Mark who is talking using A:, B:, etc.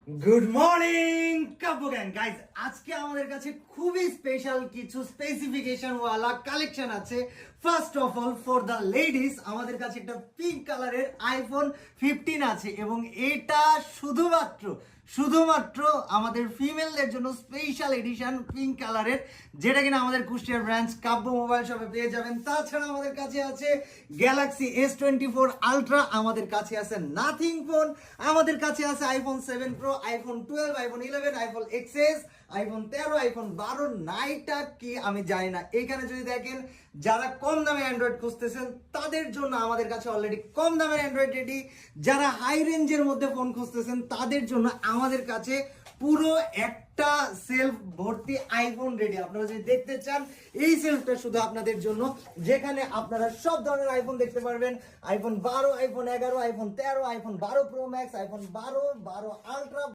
A: Good morning কাপু gang guys, আজকে আমাদের কাছে খুবই স্পেশাল কিছু স্পেসিফিকেশন ওয়ালা কালেকশন আছে। First of all for the ladies আমাদের কাছে একটা পিঙ্ক কালারের আইফোন 15 আছে এবং এটা শুধুমাত্র আমাদের ফিমেলদের জন্য স্পেশাল এডিশন পিঙ্ক কালারের, যেটা কিনা আমাদের কুষ্টিয়ার ব্রাঞ্চ কাব্য মোবাইল শপে পেয়ে যাবেন। তাছাড়া আমাদের কাছে আছে গ্যালাক্সি S24 আলট্রা, আমাদের কাছে আছে নাথিং ফোন, আমাদের কাছে আছে iPhone 7 pro, iPhone 12, iPhone 11, iPhone XS, iPhone 13, iPhone 12 নাইটা কি আমি জানি না। এখানে যদি দেখেন যারা কম দামে অ্যান্ড্রয়েড খুঁজতেছেন তাদের জন্য আমাদের কাছে অলরেডি কম দামের অ্যান্ড্রয়েড রেডি, যারা হাই রেঞ্জের মধ্যে ফোন খুঁজতেছেন তাদের জন্য আমাদের কাছে পুরো একটা সেলফ ভর্তি আইফোন রেডি। আপনারা যদি দেখতে চান এই সেলফটা শুধু আপনাদের জন্য, যেখানে আপনারা সব ধরনের আইফোন দেখতে পারবেন। IPhone 12, iPhone 11, iPhone 13, iPhone 12 pro max, iPhone 12 ultra,